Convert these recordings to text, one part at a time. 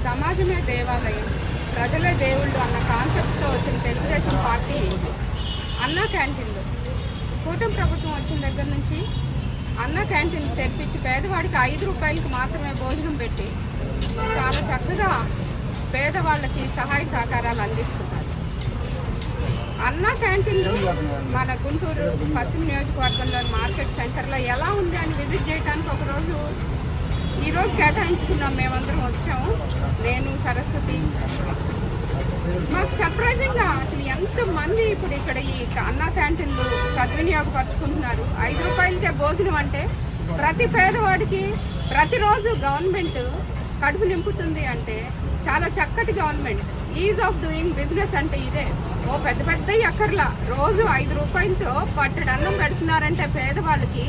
సమాజమే దేవాలయం, ప్రజలే దేవుళ్ళు అన్న కాన్సెప్ట్తో వచ్చిన తెలుగుదేశం పార్టీ అన్నా క్యాంటీన్లు కూటమి ప్రభుత్వం వచ్చిన దగ్గర నుంచి అన్నా క్యాంటీన్లు తెప్పించి పేదవాడికి 5 రూపాయలకి మాత్రమే భోజనం పెట్టి చాలా చక్కగా పేదవాళ్ళకి సహాయ సహకారాలు అందిస్తున్నారు. అన్నా క్యాంటీన్లు మన గుంటూరు పశ్చిమ నియోజకవర్గంలోని మార్కెట్ సెంటర్లో ఎలా ఉంది అని విజిట్ చేయడానికి ఈరోజు కేటాయించుకున్నాం. మేమందరం వచ్చాము, నేను సరస్వతి. మాకు సర్ప్రైజింగ్గా అసలు ఎంతమంది ఇప్పుడు ఇక్కడ ఈ అన్నా క్యాంటీన్లు సద్వినియోగపరుచుకుంటున్నారు. 5 రూపాయలకే భోజనం అంటే ప్రతి పేదవాడికి ప్రతిరోజు గవర్నమెంట్ కడుపు నింపుతుంది అంటే చాలా చక్కటి government. Is of doing business అంటే ఇదే. పెద్ద పెద్ద ఎక్కర్లా రోజు 5 రూపాయలతో పట్టెడు అన్నం పెడుతున్నారంటే పేదవాళ్ళకి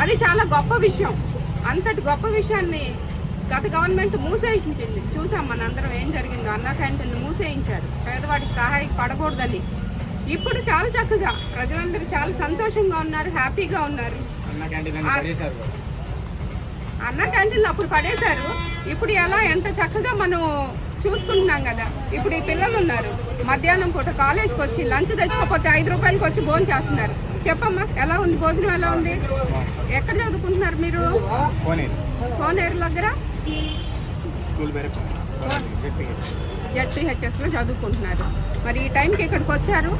అది చాలా గొప్ప విషయం. అంతటి గొప్ప విషయాన్ని గత గవర్నమెంట్ మూసేయించింది. చూసాం మనందరం ఏం జరిగిందో. అన్నా క్యాంటీన్లు మూసేయించారు పేదవాడికి సహాయం పడకూడదని. ఇప్పుడు చాలా చక్కగా ప్రజలందరూ చాలా సంతోషంగా ఉన్నారు, హ్యాపీగా ఉన్నారు. అన్నా క్యాంటీన్లు అప్పుడు పడేశారు, ఇప్పుడు ఎంత చక్కగా మనం చూసుకుంటున్నాం కదా. ఇప్పుడు ఈ పిల్లలు ఉన్నారు, మధ్యాహ్నం పూట కాలేజ్కి వచ్చి లంచ్ తెచ్చుకోకపోతే 5 రూపాయలకి వచ్చి భోజనం చేస్తున్నారు. చెప్పమ్మా, ఎలా ఉంది భోజనం? ఎలా ఉంది? ఎక్కడ చదువుకుంటున్నారు మీరు? కోనేరు దగ్గర జెడ్పీహెచ్ఎస్లో చదువుకుంటున్నారు. మరి ఈ టైంకి ఇక్కడికి వచ్చారు.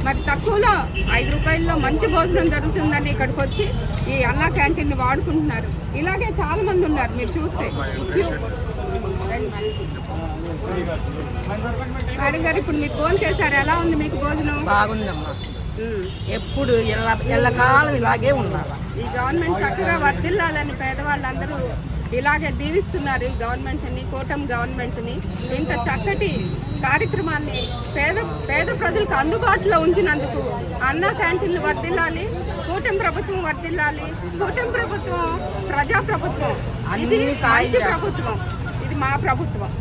మరి తక్కువలో 5 రూపాయల్లో మంచి భోజనం దొరుకుతుందని ఇక్కడికి వచ్చి ఈ అన్నా క్యాంటీన్ని వాడుకుంటున్నారు. ఇలాగే చాలా మంది ఉన్నారు మీరు చూస్తే. మేడం గారు, ఇప్పుడు మీరు ఫోన్ చేశారు, ఎలా ఉంది మీకు భోజనం? బాగుందమ్మా. ఎప్పుడు ఎల్లకాలం ఇలాగే ఉండాలి. ఈ గవర్నమెంట్ చక్కగా వర్ధిల్లాలని పేదవాళ్ళందరూ ఇలాగే దీవిస్తున్నారు ఈ గవర్నమెంట్ని, కూటమి గవర్నమెంట్ని. ఇంత చక్కటి కార్యక్రమాన్ని పేద ప్రజలకు అందుబాటులో ఉంచినందుకు అన్నా క్యాంటీన్లు వర్ధిల్లాలి, కూటమి ప్రభుత్వం వర్ధిల్లాలి. కూటమి ప్రభుత్వం ప్రజాప్రభుత్వం, ఇది మంచి ప్రభుత్వం, ఇది మా ప్రభుత్వం.